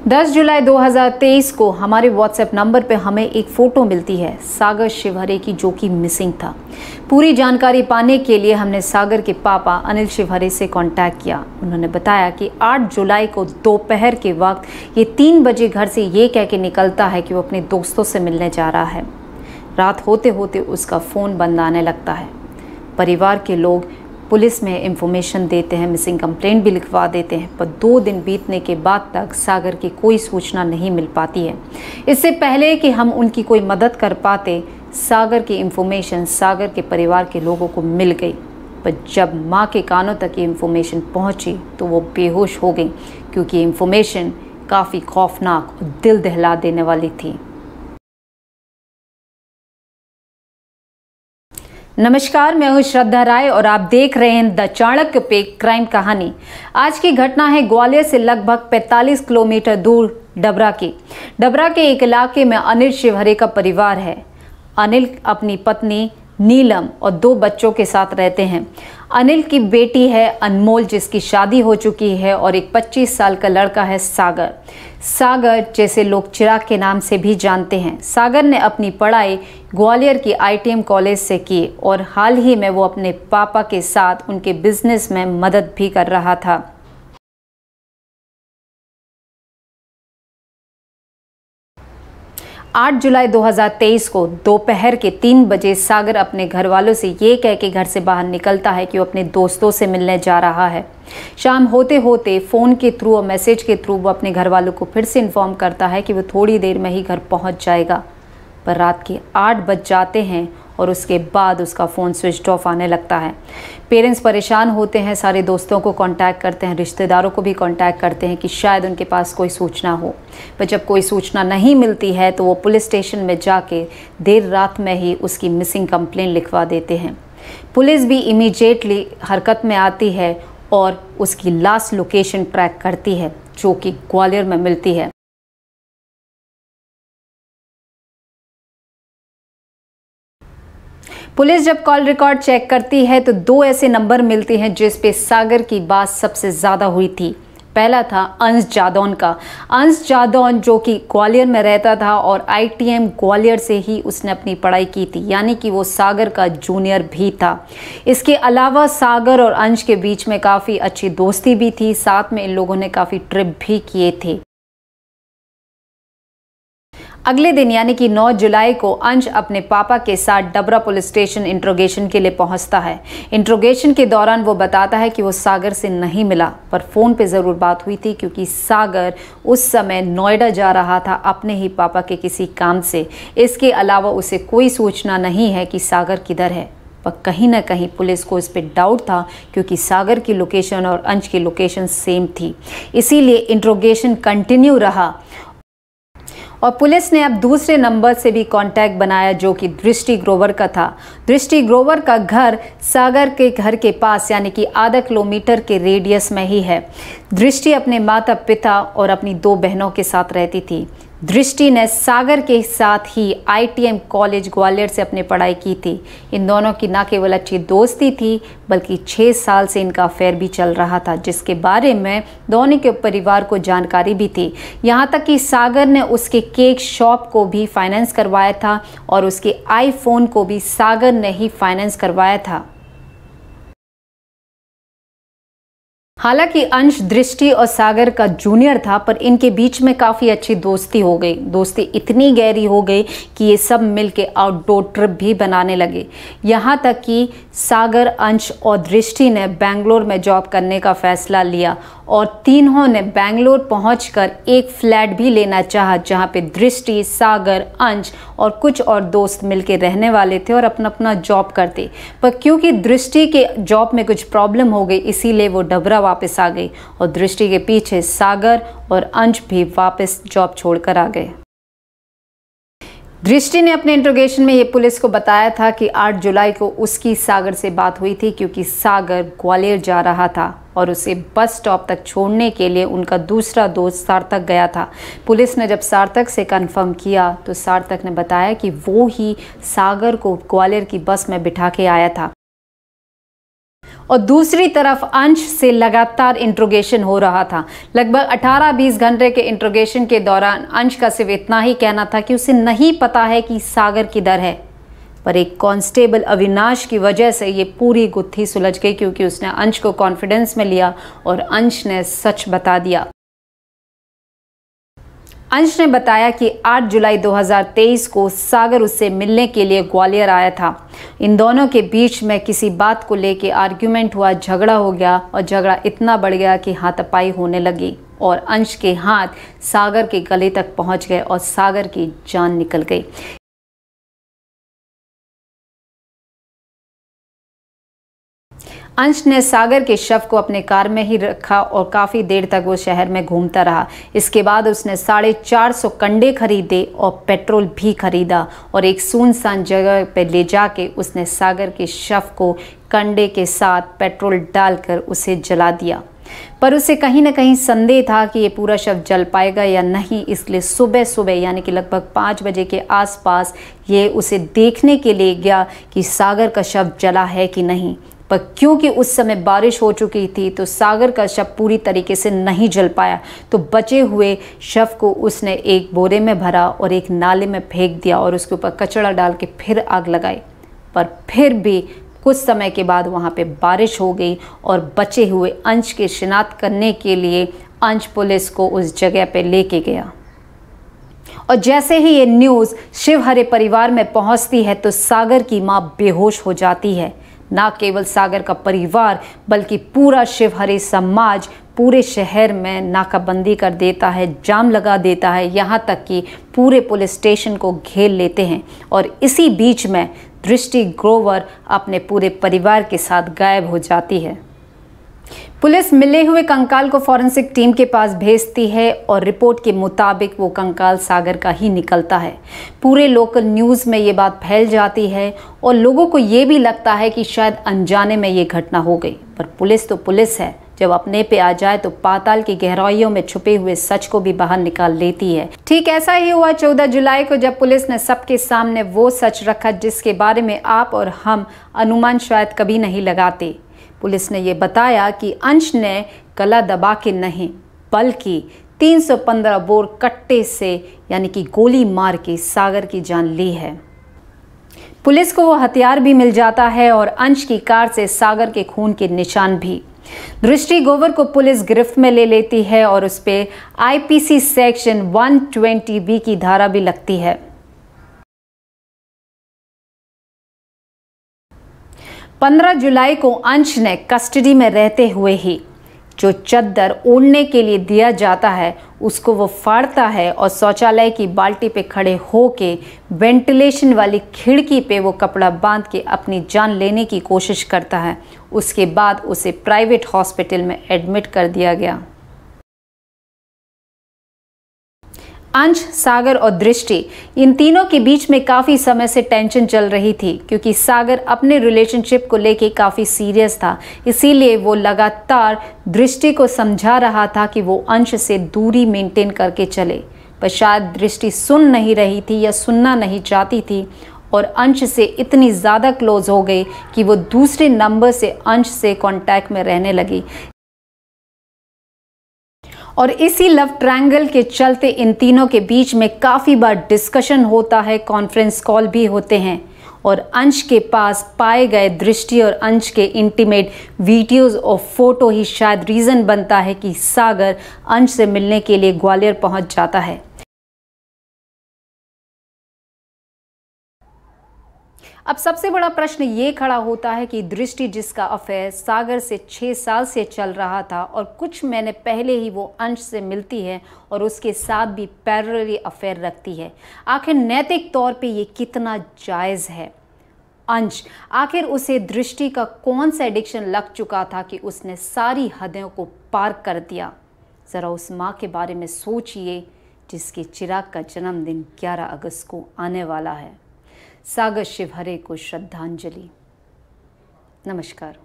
10 जुलाई 2023 को हमारे WhatsApp number पे हमें एक फ़ोटो मिलती है सागर शिवहरे की, जो कि मिसिंग था। पूरी जानकारी पाने के लिए हमने सागर के पापा अनिल शिवहरे से कांटेक्ट किया। उन्होंने बताया कि 8 जुलाई को दोपहर के वक्त ये 3 बजे घर से ये कह के निकलता है कि वो अपने दोस्तों से मिलने जा रहा है। रात होते होते उसका फ़ोन बंद आने लगता है। परिवार के लोग पुलिस में इंफॉर्मेशन देते हैं, मिसिंग कंप्लेंट भी लिखवा देते हैं, पर 2 दिन बीतने के बाद तक सागर की कोई सूचना नहीं मिल पाती है। इससे पहले कि हम उनकी कोई मदद कर पाते, सागर की इंफॉर्मेशन सागर के परिवार के लोगों को मिल गई। पर जब मां के कानों तक ये इंफॉर्मेशन पहुंची तो वो बेहोश हो गई, क्योंकि इंफॉर्मेशन काफ़ी खौफनाक और दिल दहला देने वाली थी। नमस्कार, मैं हूं श्रद्धा राय और आप देख रहे हैं द चाणक्य पे क्राइम कहानी। आज की घटना है ग्वालियर से लगभग 45 किलोमीटर दूर डबरा के एक इलाके में अनिल शिवहरे का परिवार है। अनिल अपनी पत्नी नीलम और 2 बच्चों के साथ रहते हैं। अनिल की बेटी है अनमोल, जिसकी शादी हो चुकी है, और एक 25 साल का लड़का है सागर, जैसे लोग चिराग के नाम से भी जानते हैं। सागर ने अपनी पढ़ाई ग्वालियर की ITM कॉलेज से की और हाल ही में वो अपने पापा के साथ उनके बिजनेस में मदद भी कर रहा था। आठ जुलाई 2023 को दोपहर के 3 बजे सागर अपने घर वालों से ये कह के घर से बाहर निकलता है कि वो अपने दोस्तों से मिलने जा रहा है। शाम होते होते फ़ोन के थ्रू और मैसेज के थ्रू वो अपने घर वालों को फिर से इन्फॉर्म करता है कि वो थोड़ी देर में ही घर पहुंच जाएगा। पर रात के 8 बज जाते हैं और उसके बाद उसका फ़ोन स्विच ऑफ आने लगता है। पेरेंट्स परेशान होते हैं, सारे दोस्तों को कांटेक्ट करते हैं, रिश्तेदारों को भी कांटेक्ट करते हैं कि शायद उनके पास कोई सूचना हो। पर जब कोई सूचना नहीं मिलती है तो वो पुलिस स्टेशन में जाके देर रात में ही उसकी मिसिंग कंप्लेंट लिखवा देते हैं। पुलिस भी इमीडिएटली हरकत में आती है और उसकी लास्ट लोकेशन ट्रैक करती है, जो कि ग्वालियर में मिलती है। पुलिस जब कॉल रिकॉर्ड चेक करती है तो 2 ऐसे नंबर मिलते हैं जिस पे सागर की बात सबसे ज़्यादा हुई थी। पहला था अंश जादौन, जो कि ग्वालियर में रहता था और ITM ग्वालियर से ही उसने अपनी पढ़ाई की थी, यानी कि वो सागर का जूनियर भी था। इसके अलावा सागर और अंश के बीच में काफ़ी अच्छी दोस्ती भी थी, साथ में इन लोगों ने काफ़ी ट्रिप भी किए थे। अगले दिन यानी कि 9 जुलाई को अंश अपने पापा के साथ डबरा पुलिस स्टेशन इंट्रोगेशन के लिए पहुंचता है। इंट्रोगेशन के दौरान वो बताता है कि वो सागर से नहीं मिला, पर फ़ोन पे ज़रूर बात हुई थी, क्योंकि सागर उस समय नोएडा जा रहा था अपने ही पापा के किसी काम से। इसके अलावा उसे कोई सूचना नहीं है कि सागर किधर है। पर कहीं ना कहीं पुलिस को इस पर डाउट था, क्योंकि सागर की लोकेशन और अंश की लोकेशन सेम थी। इसीलिए इंट्रोगेशन कंटिन्यू रहा और पुलिस ने अब दूसरे नंबर से भी कांटेक्ट बनाया, जो कि दृष्टि ग्रोवर का था। दृष्टि ग्रोवर का घर सागर के घर के पास यानी कि आधा किलोमीटर के रेडियस में ही है। दृष्टि अपने माता पिता और अपनी 2 बहनों के साथ रहती थी। दृष्टि ने सागर के साथ ही ITM कॉलेज ग्वालियर से अपनी पढ़ाई की थी। इन दोनों की ना केवल अच्छी दोस्ती थी, बल्कि 6 साल से इनका अफेयर भी चल रहा था, जिसके बारे में दोनों के परिवार को जानकारी भी थी। यहाँ तक कि सागर ने उसके केक शॉप को भी फाइनेंस करवाया था और उसके iPhone को भी सागर ने ही फाइनेंस करवाया था। हालांकि अंश दृष्टि और सागर का जूनियर था, पर इनके बीच में काफ़ी अच्छी दोस्ती हो गई। दोस्ती इतनी गहरी हो गई कि ये सब मिलके आउटडोर ट्रिप भी बनाने लगे। यहाँ तक कि सागर, अंश और दृष्टि ने बेंगलोर में जॉब करने का फैसला लिया और तीनों ने बेंगलोर पहुंचकर एक फ्लैट भी लेना चाहा, जहाँ पे दृष्टि, सागर, अंश और कुछ और दोस्त मिलके रहने वाले थे और अपना अपना जॉब करते। पर क्योंकि दृष्टि के जॉब में कुछ प्रॉब्लम हो गई, इसीलिए वो डबरा वापस आ गई और दृष्टि के पीछे सागर और अंश भी वापस जॉब छोड़कर आ गए। दृष्टि ने अपने इंट्रोगेशन में ये पुलिस को बताया था कि 8 जुलाई को उसकी सागर से बात हुई थी, क्योंकि सागर ग्वालियर जा रहा था और उसे बस स्टॉप तक छोड़ने के लिए उनका दूसरा दोस्त सार्थक गया था। पुलिस ने जब सार्थक से कंफर्म किया तो सार्थक ने बताया कि वो ही सागर को ग्वालियर की बस में बिठा के आया था। और दूसरी तरफ अंश से लगातार इंट्रोगेशन हो रहा था। लगभग 18-20 घंटे के इंट्रोगेशन के दौरान अंश का सिर्फ इतना ही कहना था कि उसे नहीं पता है कि सागर किधर है। पर एक कांस्टेबल अविनाश की वजह से ये पूरी गुत्थी सुलझ गई, क्योंकि उसने अंश को कॉन्फिडेंस में लिया और अंश ने सच बता दिया। अंश ने बताया कि 8 जुलाई 2023 को सागर उससे मिलने के लिए ग्वालियर आया था। इन दोनों के बीच में किसी बात को लेके आर्ग्यूमेंट हुआ, झगड़ा हो गया और झगड़ा इतना बढ़ गया कि हाथापाई होने लगी और अंश के हाथ सागर के गले तक पहुंच गए और सागर की जान निकल गई। अंश ने सागर के शव को अपने कार में ही रखा और काफ़ी देर तक वो शहर में घूमता रहा। इसके बाद उसने 450 कंडे खरीदे और पेट्रोल भी खरीदा और एक सुनसान जगह पर ले जाके उसने सागर के शव को कंडे के साथ पेट्रोल डालकर उसे जला दिया। पर उसे कहीं ना कहीं संदेह था कि ये पूरा शव जल पाएगा या नहीं, इसलिए सुबह सुबह यानी कि लगभग 5 बजे के आसपास ये उसे देखने के लिए गया कि सागर का शव जला है कि नहीं। पर क्योंकि उस समय बारिश हो चुकी थी तो सागर का शव पूरी तरीके से नहीं जल पाया, तो बचे हुए शव को उसने एक बोरे में भरा और एक नाले में फेंक दिया और उसके ऊपर कचड़ा डाल के फिर आग लगाई। पर फिर भी कुछ समय के बाद वहाँ पे बारिश हो गई और बचे हुए अंश की शिनाख्त करने के लिए अंश पुलिस को उस जगह पे लेके गया। और जैसे ही ये न्यूज़ शिवहरे परिवार में पहुँचती है तो सागर की माँ बेहोश हो जाती है। ना केवल सागर का परिवार बल्कि पूरा शिवहरे समाज पूरे शहर में नाकाबंदी कर देता है, जाम लगा देता है, यहाँ तक कि पूरे पुलिस स्टेशन को घेर लेते हैं। और इसी बीच में दृष्टि ग्रोवर अपने पूरे परिवार के साथ गायब हो जाती है। पुलिस मिले हुए कंकाल को फॉरेंसिक टीम के पास भेजती है और रिपोर्ट के मुताबिक वो कंकाल सागर का ही निकलता है। पूरे लोकल न्यूज़ में ये बात फैल जाती है और लोगों को ये भी लगता है कि शायद अनजाने में ये घटना हो गई। पर पुलिस तो पुलिस है, जब अपने पे आ जाए तो पाताल की गहराइयों में छुपे हुए सच को भी बाहर निकाल लेती है। ठीक ऐसा ही हुआ 14 जुलाई को, जब पुलिस ने सबके सामने वो सच रखा जिसके बारे में आप और हम अनुमान शायद कभी नहीं लगाते। पुलिस ने ये बताया कि अंश ने गला दबा के नहीं बल्कि 315 बोर कट्टे से यानी कि गोली मार के सागर की जान ली है। पुलिस को वो हथियार भी मिल जाता है और अंश की कार से सागर के खून के निशान भी। दृष्टि ग्रोवर को पुलिस गिरफ्त में ले लेती है और उस पर आईपीसी सेक्शन 120B की धारा भी लगती है। 15 जुलाई को अंश ने कस्टडी में रहते हुए ही जो चद्दर ओढ़ने के लिए दिया जाता है उसको वो फाड़ता है और शौचालय की बाल्टी पे खड़े होके वेंटिलेशन वाली खिड़की पे वो कपड़ा बांध के अपनी जान लेने की कोशिश करता है। उसके बाद उसे प्राइवेट हॉस्पिटल में एडमिट कर दिया गया। अंश, सागर और दृष्टि, इन तीनों के बीच में काफ़ी समय से टेंशन चल रही थी, क्योंकि सागर अपने रिलेशनशिप को लेके काफ़ी सीरियस था। इसीलिए वो लगातार दृष्टि को समझा रहा था कि वो अंश से दूरी मेंटेन करके चले, पर शायद दृष्टि सुन नहीं रही थी या सुनना नहीं चाहती थी और अंश से इतनी ज़्यादा क्लोज हो गई कि वो दूसरे नंबर से अंश से कांटेक्ट में रहने लगी। और इसी लव ट्रायंगल के चलते इन तीनों के बीच में काफ़ी बार डिस्कशन होता है, कॉन्फ्रेंस कॉल भी होते हैं और अंश के पास पाए गए दृष्टि और अंश के इंटीमेट वीडियोस और फोटो ही शायद रीज़न बनता है कि सागर अंश से मिलने के लिए ग्वालियर पहुंच जाता है। अब सबसे बड़ा प्रश्न ये खड़ा होता है कि दृष्टि, जिसका अफेयर सागर से 6 साल से चल रहा था और कुछ महीने पहले ही वो अंश से मिलती है और उसके साथ भी पैरेलली अफेयर रखती है, आखिर नैतिक तौर पे ये कितना जायज़ है? अंश, आखिर उसे दृष्टि का कौन सा एडिक्शन लग चुका था कि उसने सारी हदों को पार कर दिया? ज़रा उस माँ के बारे में सोचिए जिसके चिराग का जन्मदिन 11 अगस्त को आने वाला है। सागर शिवहरे को श्रद्धांजलि। नमस्कार।